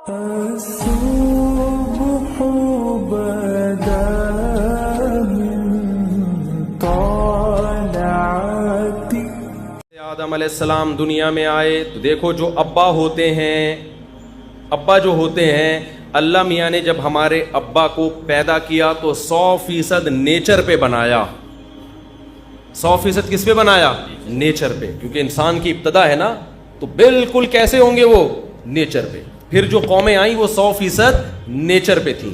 الصبح بدا من طلعتی. آدم علیہ السلام دنیا میں آئے تو دیکھو جو ابا ہوتے ہیں اللہ میاں نے جب ہمارے ابا کو پیدا کیا تو 100% نیچر پہ بنایا. 100% کس پہ بنایا؟ نیچر پہ. کیونکہ انسان کی ابتدا ہے نا, تو بالکل کیسے ہوں گے وہ؟ نیچر پہ. پھر جو قومیں آئیں وہ 100% نیچر پہ تھیں.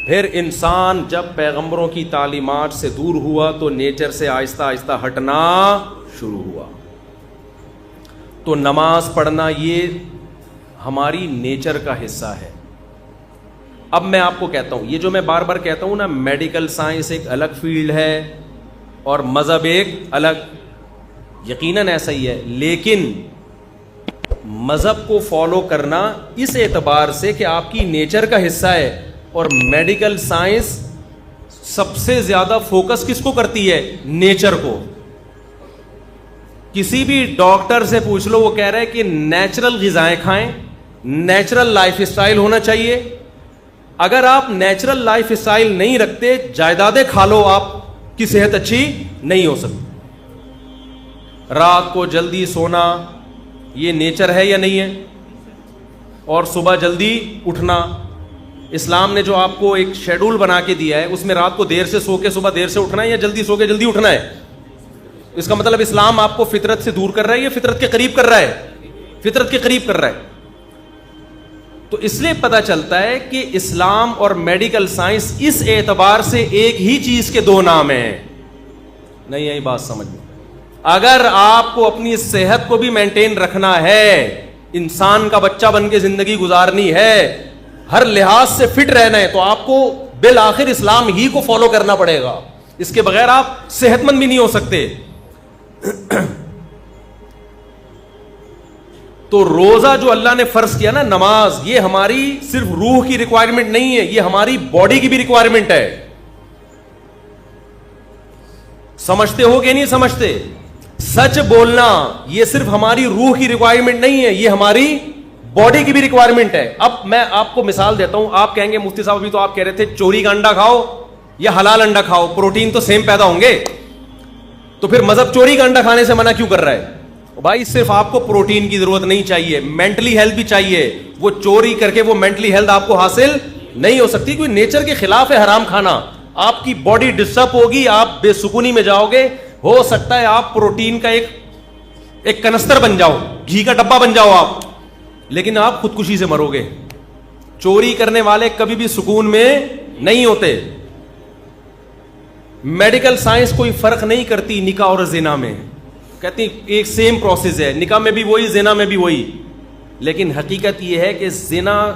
پھر انسان جب پیغمبروں کی تعلیمات سے دور ہوا تو نیچر سے آہستہ آہستہ ہٹنا شروع ہوا. تو نماز پڑھنا یہ ہماری نیچر کا حصہ ہے. اب میں آپ کو کہتا ہوں, یہ جو میں بار بار کہتا ہوں نا, میڈیکل سائنس ایک الگ فیلڈ ہے اور مذہب ایک الگ, یقیناً ایسا ہی ہے. لیکن مذہب کو فالو کرنا اس اعتبار سے کہ آپ کی نیچر کا حصہ ہے, اور میڈیکل سائنس سب سے زیادہ فوکس کس کو کرتی ہے؟ نیچر کو. کسی بھی ڈاکٹر سے پوچھ لو, وہ کہہ رہا ہے کہ نیچرل غذائیں کھائیں, نیچرل لائف اسٹائل ہونا چاہیے. اگر آپ نیچرل لائف اسٹائل نہیں رکھتے, جائیدادیں کھا لو, آپ کی صحت اچھی نہیں ہو سکتی. رات کو جلدی سونا یہ نیچر ہے یا نہیں ہے؟ اور صبح جلدی اٹھنا, اسلام نے جو آپ کو ایک شیڈول بنا کے دیا ہے, اس میں رات کو دیر سے سو کے صبح دیر سے اٹھنا ہے یا جلدی سو کے جلدی اٹھنا ہے؟ اس کا مطلب اسلام آپ کو فطرت سے دور کر رہا ہے یا فطرت کے قریب کر رہا ہے؟ فطرت کے قریب کر رہا ہے. تو اس لیے پتہ چلتا ہے کہ اسلام اور میڈیکل سائنس اس اعتبار سے ایک ہی چیز کے دو نام ہیں. نہیں یہی بات سمجھ میں. اگر آپ کو اپنی صحت کو بھی مینٹین رکھنا ہے, انسان کا بچہ بن کے زندگی گزارنی ہے, ہر لحاظ سے فٹ رہنا ہے, تو آپ کو بالآخر اسلام ہی کو فالو کرنا پڑے گا. اس کے بغیر آپ صحت مند بھی نہیں ہو سکتے. تو روزہ جو اللہ نے فرض کیا نا, نماز, یہ ہماری صرف روح کی ریکوائرمنٹ نہیں ہے, یہ ہماری باڈی کی بھی ریکوائرمنٹ ہے. سمجھتے ہو کہ نہیں سمجھتے؟ سچ بولنا یہ صرف ہماری روح کی ریکوائرمنٹ نہیں ہے, یہ ہماری باڈی کی بھی ریکوائرمنٹ ہے. اب میں آپ کو مثال دیتا ہوں. آپ کہیں گے مفتی صاحب ابھی تو آپ کہہ رہے تھے چوری کا انڈا کھاؤ یا حلال انڈا کھاؤ, پروٹین تو سیم پیدا ہوں گے, تو پھر مذہب چوری کا انڈا کھانے سے منع کیوں کر رہا ہے؟ بھائی صرف آپ کو پروٹین کی ضرورت نہیں چاہیے, مینٹلی ہیلتھ بھی چاہیے. وہ چوری کر کے وہ مینٹلی ہیلتھ آپ کو حاصل نہیں ہو سکتی, کیونکہ نیچر کے خلاف ہے حرام کھانا. آپ کی باڈی ڈسٹرب ہوگی, آپ بے سکونی میں جاؤ گے. ہو سکتا ہے آپ پروٹین کا ایک کنستر بن جاؤ, گھی کا ڈبہ بن جاؤ آپ, لیکن آپ خودکشی سے مرو گے. چوری کرنے والے کبھی بھی سکون میں نہیں ہوتے. میڈیکل سائنس کوئی فرق نہیں کرتی نکاح اور زنا میں, کہتی ایک سیم پروسیس ہے, نکاح میں بھی وہی, زنا میں بھی وہی. لیکن حقیقت یہ ہے کہ زنا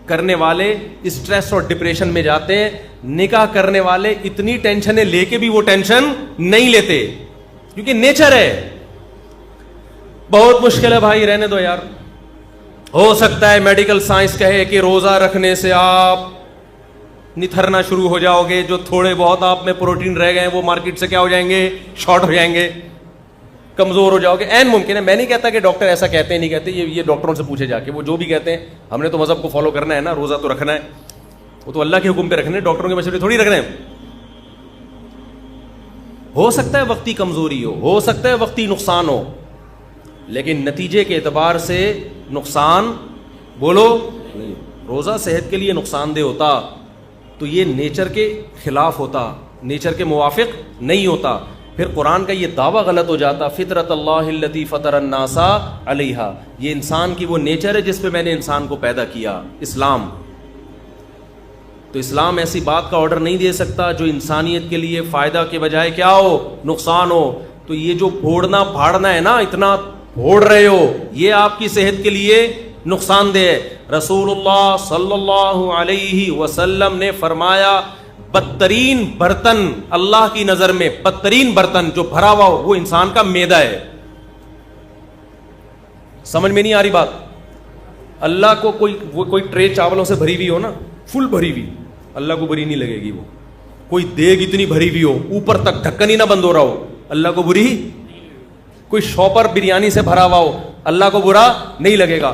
کرنے والے اسٹریس اور ڈپریشن میں جاتے ہیں, نکاح کرنے والے اتنی ٹینشنیں لے کے بھی وہ ٹینشن نہیں لیتے, کیونکہ نیچر ہے. بہت مشکل ہے بھائی, رہنے دو یار. ہو سکتا ہے میڈیکل سائنس کہے کہ روزہ رکھنے سے آپ نتھرنا شروع ہو جاؤ گے, جو تھوڑے بہت آپ میں پروٹین رہ گئے وہ مارکیٹ سے کیا ہو جائیں گے؟ شارٹ ہو جائیں گے, کمزور ہو جاؤ گے. این ممکن ہے, میں نہیں کہتا کہ ڈاکٹر ایسا کہتے ہیں نہیں کہتے, یہ ڈاکٹروں سے پوچھے جا کے, وہ جو بھی کہتے ہیں. ہم نے تو مذہب کو فالو کرنا ہے نا, روزہ تو رکھنا ہے, وہ تو اللہ کے حکم پہ رکھنے, ڈاکٹروں کے مشورے تھوڑی رکھنے ہیں. ہو سکتا ہے وقتی کمزوری ہو سکتا ہے وقتی نقصان ہو, لیکن نتیجے کے اعتبار سے نقصان بولو نہیں. روزہ صحت کے لیے نقصان دہ ہوتا تو یہ نیچر کے خلاف ہوتا, نیچر کے موافق نہیں ہوتا. پھر قرآن کا یہ دعویٰ غلط ہو جاتا, فطرت اللہ التی فطر الناس علیہا, یہ انسان کی وہ نیچر ہے جس پہ میں نے انسان کو پیدا کیا, اسلام. تو اسلام ایسی بات کا آرڈر نہیں دے سکتا جو انسانیت کے لیے فائدہ کے بجائے کیا ہو؟ نقصان ہو. تو یہ جو پھوڑنا پھاڑنا ہے نا, اتنا پھوڑ رہے ہو, یہ آپ کی صحت کے لیے نقصان دہ ہے. رسول اللہ صلی اللہ علیہ وسلم نے فرمایا بدترین برتن اللہ کی نظر میں, بدترین برتن جو بھرا ہوا ہو وہ انسان کا معدہ ہے. سمجھ میں نہیں آ رہی بات؟ اللہ کو کوئی ٹرے چاولوں سے بھری ہوئی ہو نا, فل بھری ہوئی, اللہ کو بری نہیں لگے گی. وہ کوئی دیگ اتنی بھری ہوئی ہو, اوپر تک ڈھکن ہی نہ بند ہو رہا ہو, اللہ کو بری. کوئی شاپر بریانی سے بھرا ہوا ہو, اللہ کو برا نہیں لگے گا.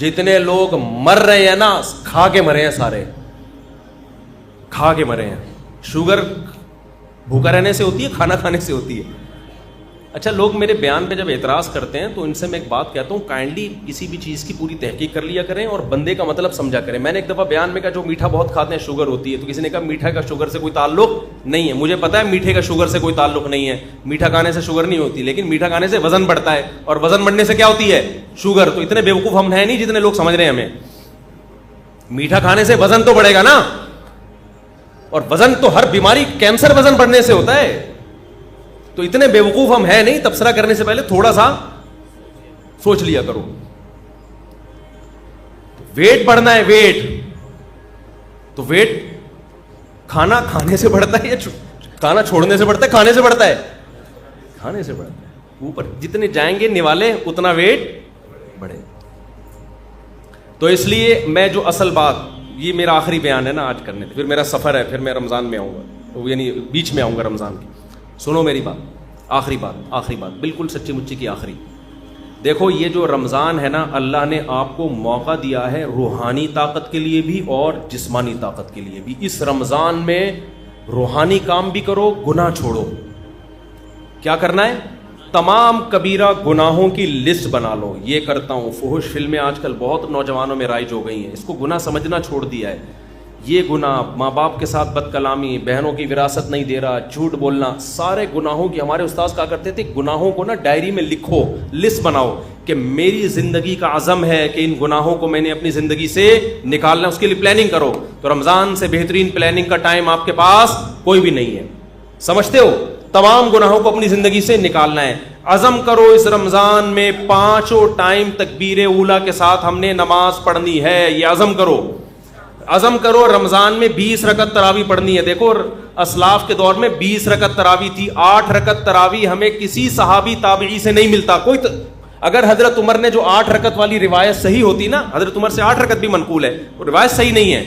جتنے لوگ مر رہے ہیں نا کھا کے مرے ہیں, سارے کھا کے مرے ہیں. شوگر بھوکا رہنے سے ہوتی ہے, کھانا کھانے سے ہوتی ہے. اچھا, لوگ میرے بیان پہ جب اعتراض کرتے ہیں تو ان سے میں ایک بات کہتا ہوں, کائنڈلی کسی بھی چیز کی پوری تحقیق کر لیا کریں اور بندے کا مطلب سمجھا کریں. میں نے ایک دفعہ بیان میں کہا جو میٹھا بہت کھاتے ہیں شوگر ہوتی ہے, تو کسی نے کہا میٹھا کا شوگر سے کوئی تعلق نہیں ہے. مجھے پتا ہے میٹھے کا شوگر سے کوئی تعلق نہیں ہے, میٹھا کھانے سے شوگر نہیں ہوتی, لیکن میٹھا کھانے سے وزن بڑھتا ہے, اور وزن بڑھنے سے کیا ہوتی ہے, شوگر. تو اتنے بیوقوف ہم ہیں نہیں جتنے لوگ سمجھ رہے ہیں ہمیں. میٹھا کھانے سے وزن تو بڑھے گا نا, اور وزن تو ہر بیماری, کینسر وزن بڑھنے سے ہوتا ہے. تو اتنے بیوقوف ہم ہیں نہیں, تبصرہ کرنے سے پہلے تھوڑا سا سوچ لیا کرو. ویٹ بڑھنا ہے, ویٹ تو ویٹ کھانا کھانے سے بڑھتا ہے یا کھانا چھوڑنے سے بڑھتا ہے؟ کھانے سے بڑھتا ہے, کھانے سے بڑھتا ہے. اوپر جتنے جائیں گے نوالے اتنا ویٹ بڑھے. تو اس لیے میں جو اصل بات, یہ میرا آخری بیان ہے نا آج کرنے, پھر میرا سفر ہے, پھر میں رمضان میں آؤں گا, یعنی بیچ میں آؤں گا رمضان کی. سنو میری بات, آخری بات بالکل سچی مچی کی آخری. دیکھو یہ جو رمضان ہے نا, اللہ نے آپ کو موقع دیا ہے روحانی طاقت کے لیے بھی اور جسمانی طاقت کے لیے بھی. اس رمضان میں روحانی کام بھی کرو, گناہ چھوڑو. کیا کرنا ہے؟ تمام کبیرہ گناہوں کی لسٹ بنا لو. یہ کرتا ہوں, فحش فلمیں آج کل بہت نوجوانوں میں رائج ہو گئی ہیں, اس کو گناہ سمجھنا چھوڑ دیا ہے. یہ گناہ, ماں باپ کے ساتھ بد کلامی, بہنوں کی وراثت نہیں دے رہا, جھوٹ بولنا, سارے گناہوں کی. ہمارے استاد کہا کرتے تھے گناہوں کو نا ڈائری میں لکھو, لسٹ بناؤ کہ میری زندگی کا عزم ہے کہ ان گناہوں کو میں نے اپنی زندگی سے نکالنا, اس کے لیے پلاننگ کرو. تو رمضان سے بہترین پلاننگ کا ٹائم آپ کے پاس کوئی بھی نہیں ہے. سمجھتے ہو؟ تمام گناہوں کو اپنی زندگی سے نکالنا ہے. عزم کرو اس رمضان میں 5 ٹائم تکبیر اولیٰ کے ساتھ ہم نے نماز پڑھنی ہے. یہ عزم کرو, عزم کرو. رمضان میں 20 رکعت تراویح پڑھنی ہے. دیکھو اسلاف کے دور میں 20 رکعت تراویح تھی. 8 رکعت تراویح ہمیں کسی صحابی تابعی سے نہیں ملتا. اگر حضرت عمر نے جو 8 رکعت والی روایت صحیح ہوتی نا, حضرت عمر سے 8 رکعت بھی منقول ہے, وہ روایت صحیح نہیں ہے.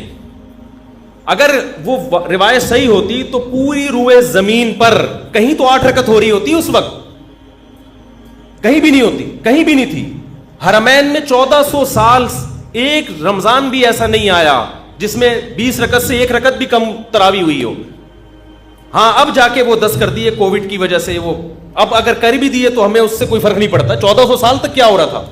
اگر وہ روایت صحیح ہوتی تو پوری روئے زمین پر کہیں تو 8 رکعت ہو رہی ہوتی. اس وقت کہیں بھی نہیں ہوتی, کہیں بھی نہیں تھی. حرمین میں 1400 سال ایک رمضان بھی ایسا نہیں آیا جس میں 20 رکعت سے 1 رکعت بھی کم تراویح ہوئی ہو. ہاں اب جا کے وہ 10 کر دیے کووڈ کی وجہ سے. وہ اب اگر کر بھی دیے تو ہمیں اس سے کوئی فرق نہیں پڑتا. 1400 سال تک کیا ہو رہا تھا؟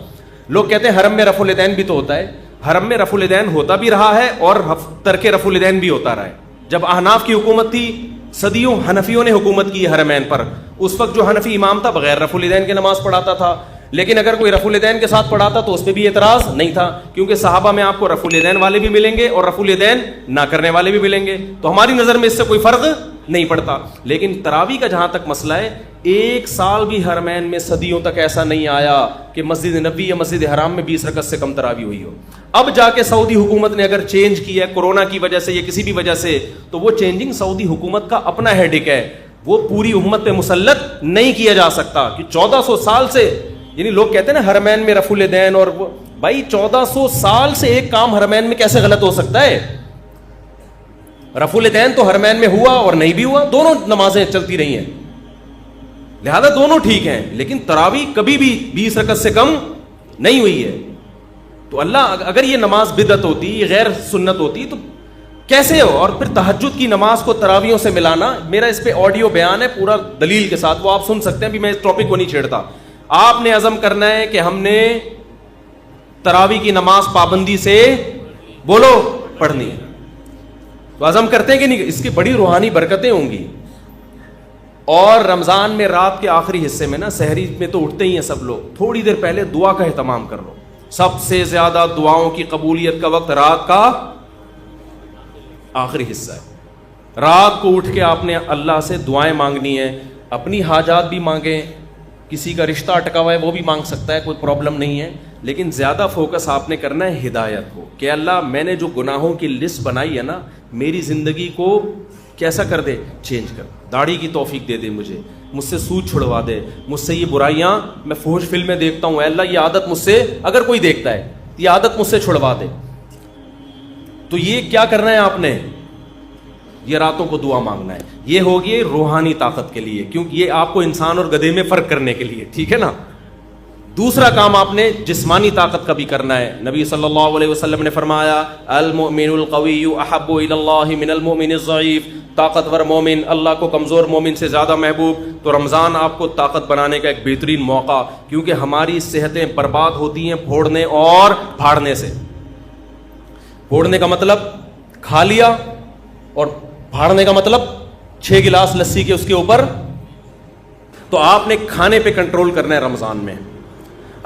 لوگ کہتے ہیں حرم میں رفع الیدین بھی تو ہوتا ہے. حرم میں رفع الیدین ہوتا بھی رہا ہے اور ترک رفع الیدین بھی ہوتا رہا ہے. جب احناف کی حکومت تھی, صدیوں حنفیوں نے حکومت کی حرمین پر. اس وقت جو حنفی امام تھا بغیر رفع الیدین کے نماز پڑھاتا تھا, لیکن اگر کوئی رفع الیدین کے ساتھ پڑھاتا تو اس پہ بھی اعتراض نہیں تھا, کیونکہ صحابہ میں آپ کو رفع الیدین والے بھی ملیں گے اور رفع الیدین نہ کرنے والے بھی ملیں گے. تو ہماری نظر میں اس سے کوئی فرق نہیں پڑتا. لیکن تراویح کا جہاں تک مسئلہ ہے, 1 سال بھی حرمین میں صدیوں تک ایسا نہیں آیا کہ مسجد نبوی یا مسجد حرام میں 20 رکعت سے کم تراویح ہوئی ہو. اب جا کے سعودی حکومت نے اگر چینج کیا ہے کورونا کی وجہ سے یا کسی بھی وجہ سے, تو وہ چینجنگ سعودی حکومت کا اپنا ہیڈک ہے, وہ پوری امت پہ مسلط نہیں کیا جا سکتا. کہ 1400 سال سے, یعنی لوگ کہتے ہیں نا حرمین میں رفع الیدین, اور وہ بھائی 1400 سال سے ایک کام حرمین میں کیسے غلط ہو سکتا ہے؟ رفع الیدین تو حرمین میں ہوا اور نہیں بھی ہوا, دونوں نمازیں چلتی رہی ہیں, لہذا دونوں ٹھیک ہیں. لیکن تراویح کبھی بھی 20 رکعت سے کم نہیں ہوئی ہے. تو اللہ, اگر یہ نماز بدعت ہوتی, یہ غیر سنت ہوتی تو کیسے ہو؟ اور پھر تہجد کی نماز کو تراویحوں سے ملانا, میرا اس پہ آڈیو بیان ہے پورا دلیل کے ساتھ, وہ آپ سن سکتے ہیں. ابھی میں اس ٹاپک کو نہیں چھیڑتا. آپ نے عزم کرنا ہے کہ ہم نے تراویح کی نماز پابندی سے بولو پڑھنی ہے. تو عزم کرتے ہیں کہ نہیں؟ اس کی بڑی روحانی برکتیں ہوں گی. اور رمضان میں رات کے آخری حصے میں نا, سحری میں تو اٹھتے ہی ہیں سب لوگ, تھوڑی دیر پہلے دعا کا اہتمام کر لو. سب سے زیادہ دعاؤں کی قبولیت کا وقت رات کا آخری حصہ ہے. رات کو اٹھ کے آپ نے اللہ سے دعائیں مانگنی ہیں. اپنی حاجات بھی مانگیں, کسی کا رشتہ اٹکا ہوا ہے وہ بھی مانگ سکتا ہے, کوئی پرابلم نہیں ہے. لیکن زیادہ فوکس آپ نے کرنا ہے ہدایت کو, کہ اللہ میں نے جو گناہوں کی لسٹ بنائی ہے نا, میری زندگی کو کیسا کر دے, چینج کر. داڑھی کی توفیق دے دے مجھے, مجھ سے سود چھڑوا دے, مجھ سے یہ برائیاں, میں فحش فلمیں دیکھتا ہوں, اے اللہ یہ عادت مجھ سے, اگر کوئی دیکھتا ہے یہ عادت مجھ سے چھڑوا دے. تو یہ کیا کرنا ہے آپ نے؟ یہ راتوں کو دعا مانگنا ہے. یہ ہوگی روحانی طاقت کے لیے, کیونکہ یہ آپ کو انسان اور گدھے میں فرق کرنے کے لیے, ٹھیک ہے نا. دوسرا کام آپ نے جسمانی طاقت کا بھی کرنا ہے. نبی صلی اللہ علیہ وسلم نے فرمایا المؤمن القوی احب الی اللہ من المؤمن الضعیف, طاقتور مومن اللہ کو کمزور مومن سے زیادہ محبوب. تو رمضان آپ کو طاقت بنانے کا ایک بہترین موقع, کیونکہ ہماری صحتیں برباد ہوتی ہیں پھوڑنے اور پھاڑنے سے. پھوڑنے کا مطلب کھا لیا, اور پھاڑنے کا مطلب 6 گلاس لسی کے اس کے اوپر. تو آپ نے کھانے پہ کنٹرول کرنا ہے رمضان میں.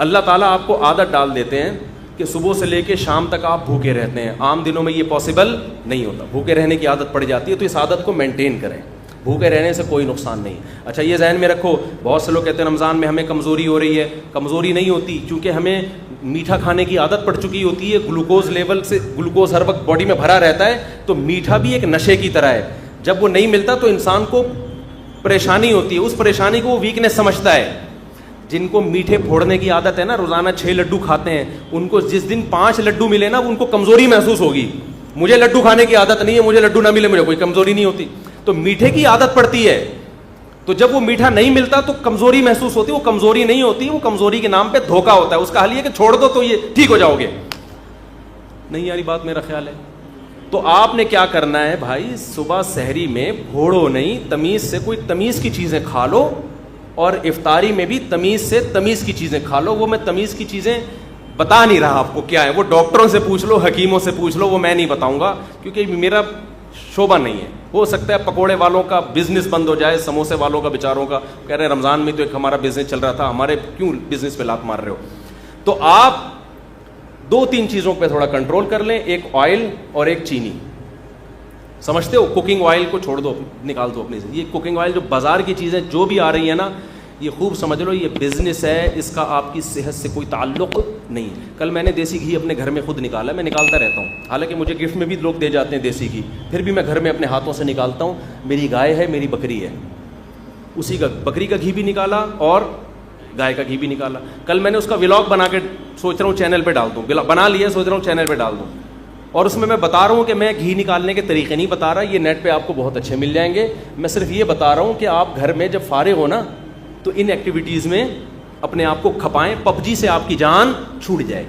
اللہ تعالیٰ آپ کو عادت ڈال دیتے ہیں کہ صبح سے لے کے شام تک آپ بھوکے رہتے ہیں. عام دنوں میں یہ پاسبل نہیں ہوتا, بھوکے رہنے کی عادت پڑ جاتی ہے. تو اس عادت کو مینٹین کریں, بھوکے رہنے سے کوئی نقصان نہیں. اچھا یہ ذہن میں رکھو, بہت سے لوگ کہتے ہیں رمضان میں ہمیں کمزوری ہو رہی ہے. کمزوری نہیں ہوتی, کیونکہ ہمیں میٹھا کھانے کی عادت پڑ چکی ہوتی ہے. گلوکوز لیول سے, گلوکوز ہر وقت باڈی میں بھرا رہتا ہے, تو میٹھا بھی ایک نشے کی طرح ہے. جب وہ نہیں ملتا تو انسان کو پریشانی ہوتی ہے, اس پریشانی کو وہ ویکنیس سمجھتا ہے. جن کو میٹھے پھوڑنے کی عادت ہے نا, روزانہ 6 لڈو کھاتے ہیں, ان کو جس دن 5 لڈو ملے نا, ان کو کمزوری محسوس ہوگی. مجھے لڈو کھانے کی عادت نہیں ہے, مجھے لڈو نہ ملے مجھے کوئی کمزوری نہیں ہوتی. تو میٹھے کی عادت پڑتی ہے, تو جب وہ میٹھا نہیں ملتا تو کمزوری محسوس ہوتی ہے. وہ کمزوری نہیں ہوتی, وہ کمزوری کے نام پہ دھوکا ہوتا ہے. اس کا حل یہ کہ چھوڑ دو تو یہ ٹھیک ہو جاؤ گے. نہیں یاری بات میرا خیال ہے. تو آپ نے کیا کرنا ہے بھائی, صبح سحری میں بھوڑو نہیں, تمیز سے کوئی تمیز کی چیزیں کھا لو, اور افطاری میں بھی تمیز سے تمیز کی چیزیں کھا لو. وہ میں تمیز کی چیزیں بتا نہیں رہا آپ کو کیا ہے, وہ ڈاکٹروں سے پوچھ لو, حکیموں سے پوچھ لو, وہ میں نہیں بتاؤں گا کیونکہ میرا شعبہ نہیں ہے. ہو سکتا ہے پکوڑے والوں کا بزنس بند ہو جائے, سموسے والوں کا بیچاروں کا, کہہ رہے ہیں رمضان میں تو ایک ہمارا بزنس چل رہا تھا, ہمارے کیوں بزنس پہ لات مار رہے ہو. تو آپ 2-3 چیزوں پہ تھوڑا کنٹرول کر لیں, ایک آئل اور ایک چینی. سمجھتے ہو, کوکنگ آئل کو چھوڑ دو, نکال دو اپنی سے. یہ کوکنگ آئل جو بازار کی چیزیں جو بھی آ رہی ہیں نا, یہ خوب سمجھ لو یہ بزنس ہے, اس کا آپ کی صحت سے کوئی تعلق نہیں. کل میں نے دیسی گھی اپنے گھر میں خود نکالا, میں نکالتا رہتا ہوں, حالانکہ مجھے گفٹ میں بھی لوگ دے جاتے ہیں دیسی گھی, پھر بھی میں گھر میں اپنے ہاتھوں سے نکالتا ہوں. میری گائے ہے, میری بکری ہے, اسی کا بکری کا گھی بھی نکالا اور گائے کا گھی بھی نکالا. کل میں نے اس کا ولاگ بنا کے سوچ رہا ہوں چینل پہ ڈال دوں, بنا لیا, سوچ رہا ہوں چینل پہ ڈال دوں. اور اس میں بتا رہا ہوں کہ میں گھی نکالنے کے طریقے نہیں بتا رہا, یہ نیٹ پہ آپ کو بہت اچھے مل جائیں گے. میں صرف یہ بتا رہا ہوں کہ آپ گھر میں جب فارغ ہو نا, تو ان ایکٹیویٹیز میں اپنے آپ کو کھپائیں. پب جی سے آپ کی جان چھوٹ جائے.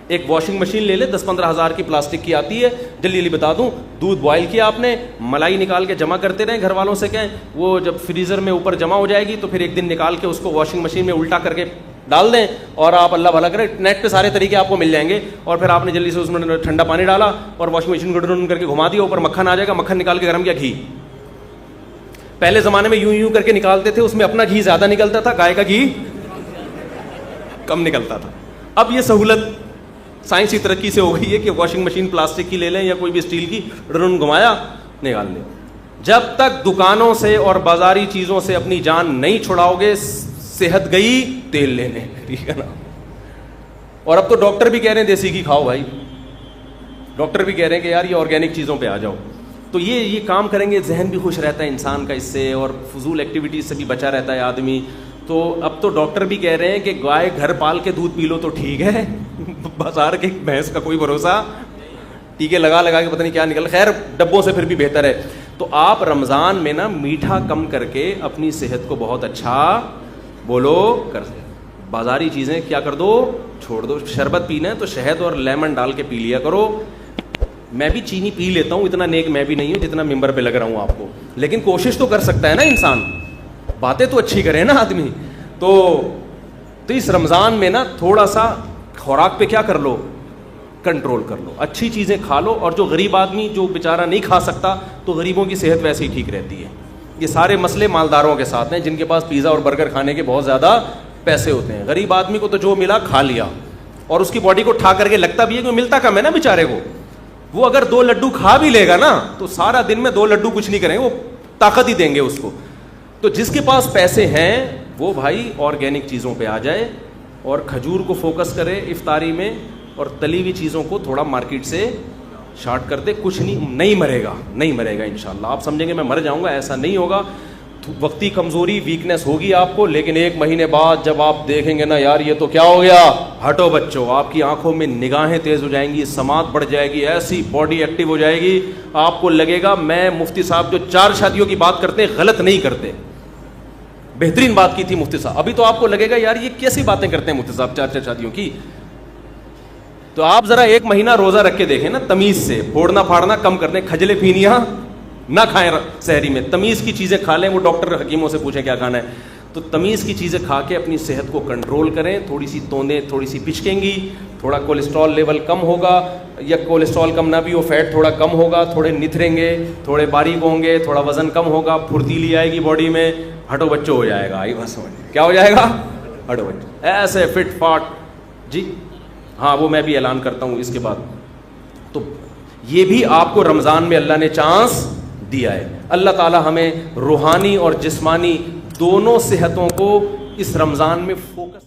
ایک واشنگ مشین لے لے, 10-15 ہزار کی پلاسٹک کی آتی ہے. جلدی جلدی بتا دوں, دودھ بوائل کیا آپ نے, ملائی نکال کے جمع کرتے رہیں, گھر والوں سے کہیں, وہ جب فریزر میں اوپر جمع ہو جائے گی تو پھر ایک دن نکال کے اس کو واشنگ مشین میں الٹا کر کے ڈال دیں, اور آپ اللہ بھلا کریں, نیٹ پہ سارے طریقے آپ کو مل جائیں گے. اور پھر آپ نے جلدی سے اس میں ٹھنڈا پانی ڈالا اور واشنگ مشین کو ڈرون کر کے گھما دیا, اوپر مکھن آ جائے گا, مکھن نکال کے گرم کیا, گھی. پہلے زمانے میں یوں کر کے نکالتے تھے, اس میں اپنا گھی زیادہ نکلتا تھا, گائے کا گھی کم نکلتا تھا. اب یہ سہولت سائنسی ترقی سے ہو گئی ہے کہ واشنگ مشین پلاسٹک کی لے لیں یا کوئی بھی اسٹیل کی, ڈرون گھمایا, نکال لیں. جب تک دکانوں سے اور بازاری چیزوں سے اپنی جان نہیں چھڑاؤ گے, صحت گئی تیل لینے, ٹھیک ہے نا. اور اب تو ڈاکٹر بھی کہہ رہے ہیں دیسی گھی کھاؤ بھائی, ڈاکٹر بھی کہہ رہے ہیں کہ یار یہ آرگینک چیزوں پہ آ جاؤ. تو یہ کام کریں گے, ذہن بھی خوش رہتا ہے انسان کا اس سے, اور فضول ایکٹیویٹیز سے بھی بچا رہتا ہے آدمی. تو اب تو ڈاکٹر بھی کہہ رہے ہیں کہ گائے گھر پال کے دودھ پی لو تو ٹھیک ہے, بازار کے بھینس کا کوئی بھروسہ, ٹیکے لگا کے پتہ نہیں کیا نکل, خیر ڈبوں سے پھر بھی بہتر ہے. تو آپ رمضان میں نا میٹھا کم کر کے اپنی صحت کو بہت اچھا بولو کر سکتے. بازاری چیزیں کیا کر دو, چھوڑ دو. شربت پینا ہے تو شہد اور لیمن ڈال کے پی لیا کرو. میں بھی چینی پی لیتا ہوں, اتنا نیک میں بھی نہیں ہوں جتنا ممبر پہ لگ رہا ہوں آپ کو, لیکن کوشش تو کر سکتا ہے نا انسان, باتیں تو اچھی کرے نا آدمی. تو اس رمضان میں نا تھوڑا سا خوراک پہ کیا کر لو, کنٹرول کر لو, اچھی چیزیں کھا لو. اور جو غریب آدمی جو بیچارہ نہیں کھا سکتا, تو غریبوں کی صحت ویسے ہی ٹھیک رہتی ہے. یہ سارے مسئلے مالداروں کے ساتھ ہیں جن کے پاس پیزا اور برگر کھانے کے بہت زیادہ پیسے ہوتے ہیں. غریب آدمی کو تو جو ملا کھا لیا, اور اس کی باڈی کو ٹھا کر کے لگتا بھی ہے کہ ملتا کم ہے نا بیچارے کو. وہ اگر 2 لڈو کھا بھی لے گا نا, تو سارا دن میں 2 لڈو کچھ نہیں کریں گے, وہ طاقت ہی دیں گے اس کو. تو جس کے پاس پیسے ہیں وہ بھائی آرگینک چیزوں پہ آ جائے, اور کھجور کو فوکس کرے افطاری میں, اور تلی ہوئی چیزوں کو تھوڑا مارکیٹ سے شارٹ کر دے. کچھ نہیں مرے گا انشاءاللہ. آپ سمجھیں گے میں مر جاؤں گا, ایسا نہیں ہوگا. وقتی کمزوری ویکنیس ہوگی آپ کو, لیکن 1 مہینے بعد جب آپ دیکھیں گے نا یار یہ تو کیا ہو گیا, ہٹو بچوں, آپ کی آنکھوں میں نگاہیں تیز ہو جائیں گی, سماعت بڑھ جائے گی, ایسی باڈی ایکٹیو ہو جائے گی, آپ کو لگے گا میں مفتی صاحب جو 4 شادیوں کی بات کرتے ہیں غلط نہیں کرتے, بہترین بات کی تھی مفتی صاحب. ابھی تو آپ کو لگے گا یار یہ کیسی باتیں کرتے ہیں مفتی صاحب 4 شادیوں کی. تو آپ ذرا 1 مہینہ روزہ رکھ کے دیکھیں نا, تمیز سے, پھوڑنا پھاڑنا کم کر دیں, کھجلے پھینیاں نہ کھائیں سحری میں, تمیز کی چیزیں کھا لیں. وہ ڈاکٹر حکیموں سے پوچھیں کیا کھانا ہے, تو تمیز کی چیزیں کھا کے اپنی صحت کو کنٹرول کریں. تھوڑی سی توندیں تھوڑی سی پچکیں گی, تھوڑا کولیسٹرول لیول کم ہوگا, یا کولیسٹرول کم نہ بھی ہو فیٹ تھوڑا کم ہوگا, تھوڑے نتھریں گے, تھوڑے باریک ہوں گے, تھوڑا وزن کم ہوگا, پھرتیلی آئے گی باڈی میں, ہٹو بچو ہو جائے گا. آئی بس سمجھ کیا ہو جائے گا, ہٹو بچو, ایسے فٹ فاٹ. جی ہاں وہ میں بھی اعلان کرتا ہوں اس کے بعد. تو یہ بھی آپ کو رمضان میں اللہ نے چانس دیا ہے. اللہ تعالی ہمیں روحانی اور جسمانی دونوں صحتوں کو اس رمضان میں فوکس